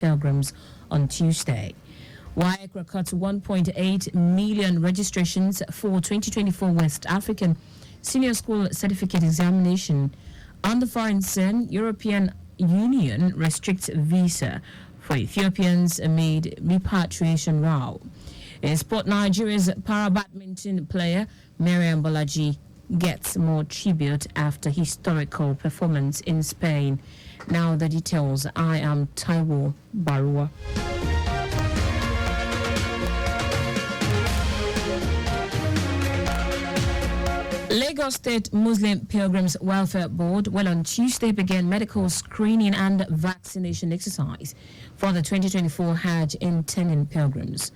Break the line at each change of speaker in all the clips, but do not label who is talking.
pilgrims on Tuesday. WAEC records 1.8 million registrations for 2024 West African Senior School Certificate Examination. On the foreign scene, European Union restricts visa for Ethiopians amid repatriation row. In sport, Nigeria's para-badminton player Mariam Bolaji gets more tribute after historical performance in Spain. Now the details. I am Taiwo Baruwa. Lagos State Muslim Pilgrims Welfare Board will on Tuesday begin medical screening and vaccination exercise for the 2024 Hajj intending pilgrims.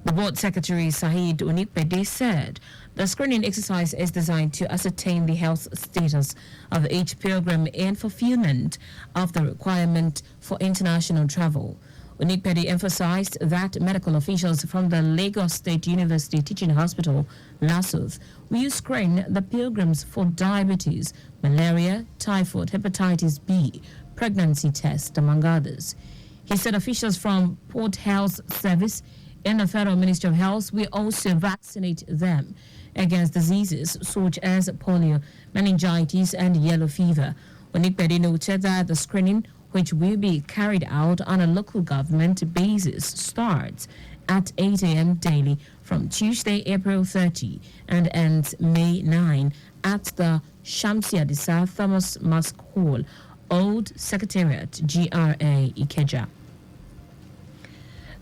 The board secretary Saheed Onikpede said the screening exercise is designed to ascertain the health status of each pilgrim in fulfillment of the requirement for international travel. Onikpede emphasized that medical officials from the Lagos State University Teaching Hospital, LASUTH, will screen the pilgrims for diabetes, malaria, typhoid, hepatitis B, pregnancy tests, among others. He said officials from Port Health Service and the Federal Ministry of Health will also vaccinate them against diseases such as polio, meningitis, and yellow fever. Onikpede noted that the screening, which will be carried out on a local government basis, starts at 8 a.m. daily from Tuesday, April 30, and ends May 9 at the Shamsi Adisa Thomas Mosque Hall, Old Secretariat, GRA, Ikeja.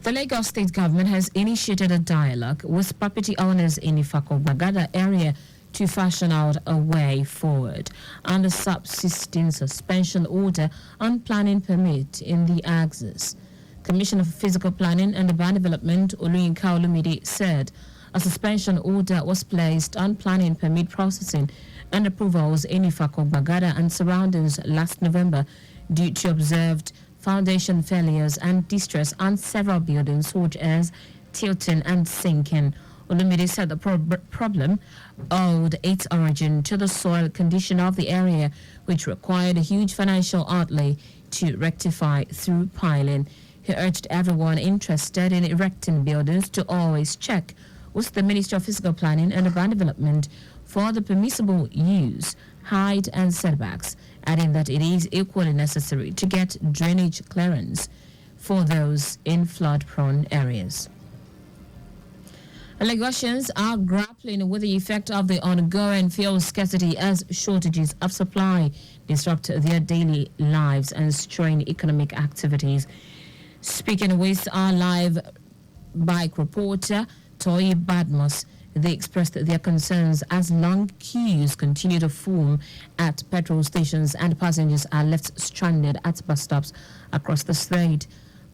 The Lagos State government has initiated a dialogue with property owners in Ifako Bagada area to fashion out a way forward on the subsisting suspension order on planning permit in the axis. Commissioner for Physical Planning and Urban Development Oluyinka Olumide said a suspension order was placed on planning permit processing and approvals in Ifako Bagada and surroundings last November due to observed foundation failures and distress on several buildings such as tilting and sinking. Olumide said the problem owed its origin to the soil condition of the area, which required a huge financial outlay to rectify through piling. He urged everyone interested in erecting buildings to always check with the Ministry of Physical Planning and Urban Development for the permissible use, height, and setbacks, adding that it is equally necessary to get drainage clearance for those in flood-prone areas. Lagosians are grappling with the effect of the ongoing fuel scarcity as shortages of supply disrupt their daily lives and strain economic activities. Speaking with our live bike reporter, Toyi Badmos, they expressed their concerns as long queues continue to form at petrol stations and passengers are left stranded at bus stops across the state.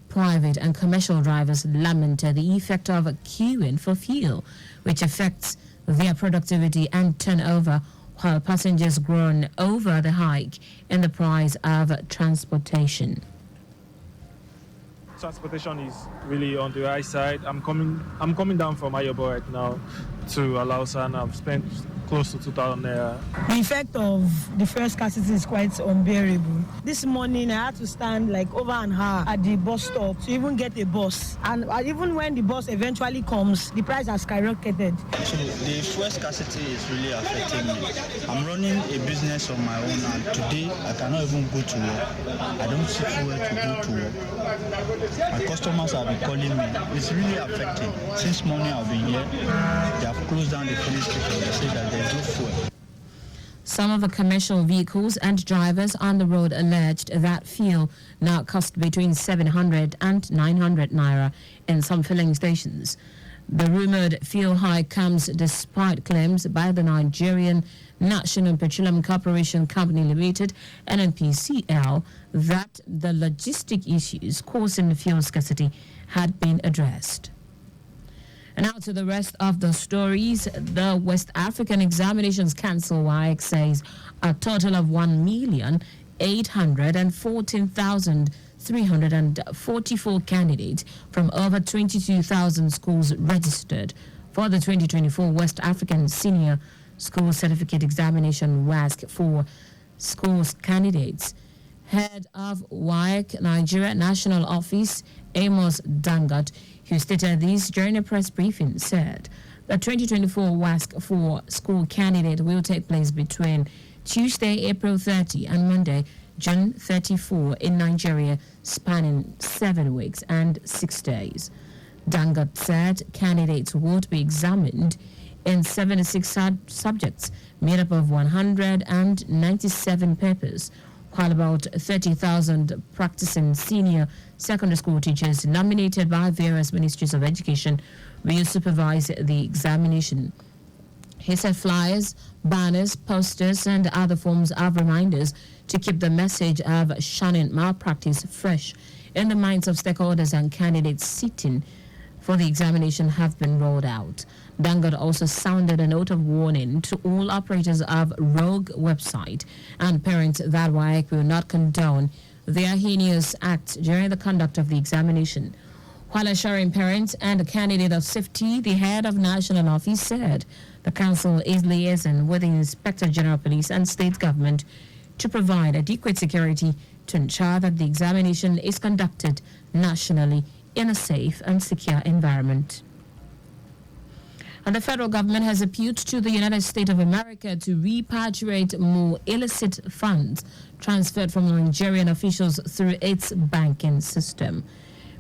Private and commercial drivers lamented the effect of queuing for fuel, which affects their productivity and turnover, while passengers groan over the hike in the price of transportation.
Transportation is really on the high side. I'm coming down from Ayobo right now to Alausa, and I've spent close to 2,000 naira.
The effect of the fuel scarcity is quite unbearable. This morning I had to stand like over an hour at the bus stop to even get a bus, and even when the bus eventually comes, the price has skyrocketed.
So the fuel scarcity is really affecting me. I'm running a business of my own, and today I cannot even go to work. I don't see fuel to go to work. My customers have been calling me. It's really affecting. Since morning I've been here. They have closed down the filling station. They say that there's no fuel.
Some of the commercial vehicles and drivers on the road alleged that fuel now cost between 700 and 900 naira in some filling stations. The rumored fuel hike comes despite claims by the Nigerian National Petroleum Corporation Company Limited, NNPCL, that the logistic issues causing the fuel scarcity had been addressed. And now to the rest of the stories. The West African Examinations Council, WAEC, says a total of 1,814,344 candidates from over 22,000 schools registered for the 2024 West African Senior School Certificate Examination WASC for schools candidates Head of WAEC Nigeria National Office, Amos Dangot, who stated this during a press briefing, said the 2024 WASC for school candidate will take place between Tuesday, April 30 and Monday, June 34 in Nigeria, spanning 7 weeks and 6 days. Dangot said candidates would be examined in 76 subjects made up of 197 papers, while about 30,000 practicing senior secondary school teachers nominated by various ministries of education will supervise the examination. He said flyers, banners, posters, and other forms of reminders to keep the message of shunning malpractice fresh in the minds of stakeholders and candidates sitting for the examination have been rolled out. Dangot also sounded a note of warning to all operators of rogue website and parents that WAEC will not condone their heinous acts during the conduct of the examination. While assuring parents and a candidate of safety, the head of national office said the council is liaising with the Inspector General Police and state government to provide adequate security to ensure that the examination is conducted nationally in a safe and secure environment. And the federal government has appealed to the United States of America to repatriate more illicit funds transferred from Nigerian officials through its banking system.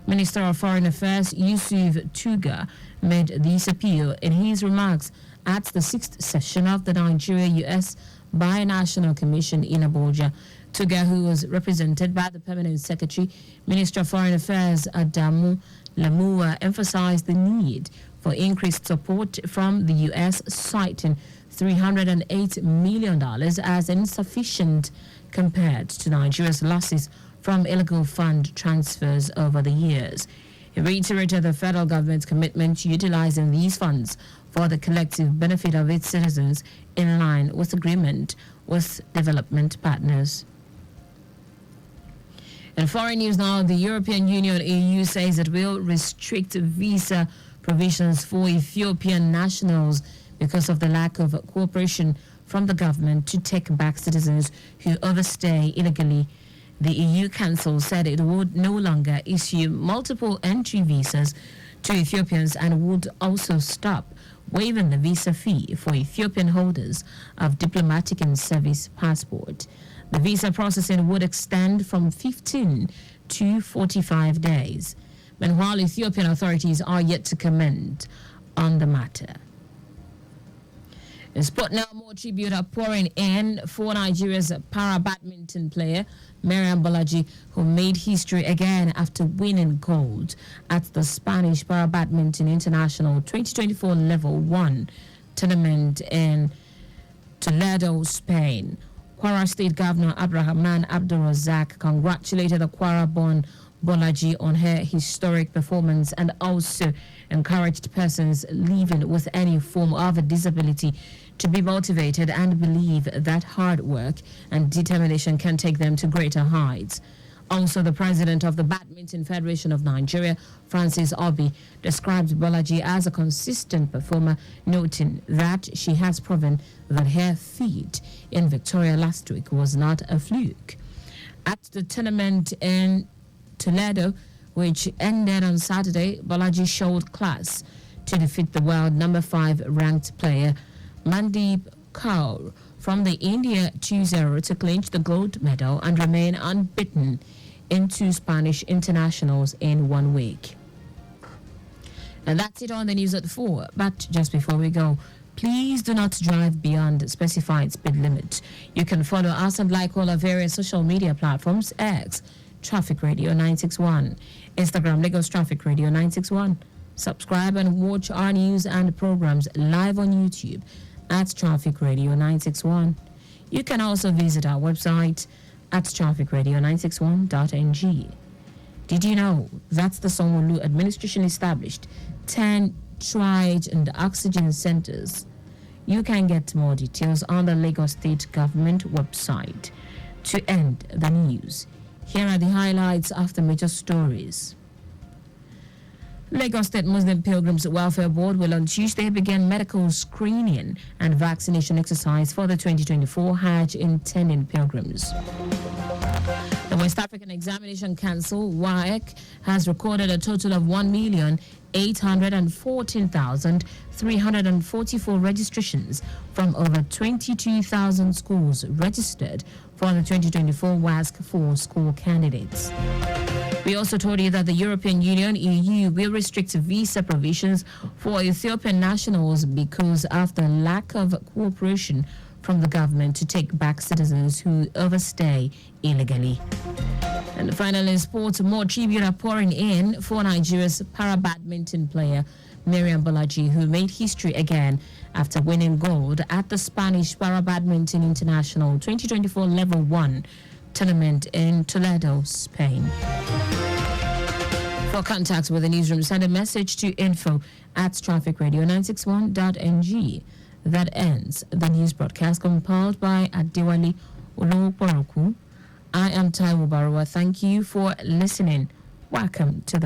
Minister of Foreign Affairs Yusuf Tuga made this appeal in his remarks at the 6th session of the Nigeria-U.S. Binational Commission in Abuja. Tuga, who was represented by the Permanent Secretary, Minister of Foreign Affairs Adamu Lamua, emphasized the need for increased support from the U.S., citing $308 million as insufficient compared to Nigeria's losses from illegal fund transfers over the years. He reiterated the federal government's commitment to utilizing these funds for the collective benefit of its citizens in line with agreement with development partners. In foreign news now, the European Union EU says it will restrict visa provisions for Ethiopian nationals because of the lack of cooperation from the government to take back citizens who overstay illegally. The EU Council said it would no longer issue multiple entry visas to Ethiopians and would also stop waiving the visa fee for Ethiopian holders of diplomatic and service passport. The visa processing would extend from 15 to 45 days. Meanwhile, Ethiopian authorities are yet to comment on the matter. In sport now, more tribute are pouring in for Nigeria's para-badminton player, Mariam Bolaji, who made history again after winning gold at the Spanish Para-Badminton International 2024 Level 1 tournament in Toledo, Spain. Kwara State Governor Abdurrahman Abdulrazak congratulated the Kwara-born Bolaji on her historic performance and also encouraged persons living with any form of a disability to be motivated and believe that hard work and determination can take them to greater heights. Also, the president of the Badminton Federation of Nigeria, Francis Obi, described Bolaji as a consistent performer, noting that she has proven that her feat in Victoria last week was not a fluke. At the tournament in Toledo, which ended on Saturday, Bolaji showed class to defeat the world number 5 ranked player Mandeep Kaur from the India 2-0 to clinch the gold medal and remain unbeaten in 2 Spanish internationals in 1 week. And that's it on the news at 4. But just before we go, please do not drive beyond specified speed limit. You can follow us and like all our various social media platforms: X, Traffic Radio 961, Instagram, Lagos Traffic Radio 961. Subscribe and watch our news and programs live on YouTube at Traffic Radio 961. You can also visit our website at trafficradio961.ng. Did you know that the Sanwo-Olu administration established 10 triage and oxygen centers? You can get more details on the Lagos State Government website. To end the news, here are the highlights of the major stories. Lagos State Muslim Pilgrims Welfare Board will on Tuesday begin medical screening and vaccination exercise for the 2024 Hajj intending pilgrims. The West African Examination Council, WAEC, has recorded a total of 1,814,344 registrations from over 22,000 schools registered for the 2024 WASC for school candidates. We also told you that the European Union, EU, will restrict visa provisions for Ethiopian nationals because of the lack of cooperation from the government to take back citizens who overstay illegally. And finally, in sports, more tribute are pouring in for Nigeria's para-badminton player Miriam Bolaji, who made history again after winning gold at the Spanish Para-Badminton International 2024 Level 1 tournament in Toledo, Spain. For contacts with the newsroom, send a message to info@trafficradio961.ng. That ends the news broadcast compiled by Adewale Oloporoku. I am Taiwo Baruwa. Thank you for listening. Welcome to the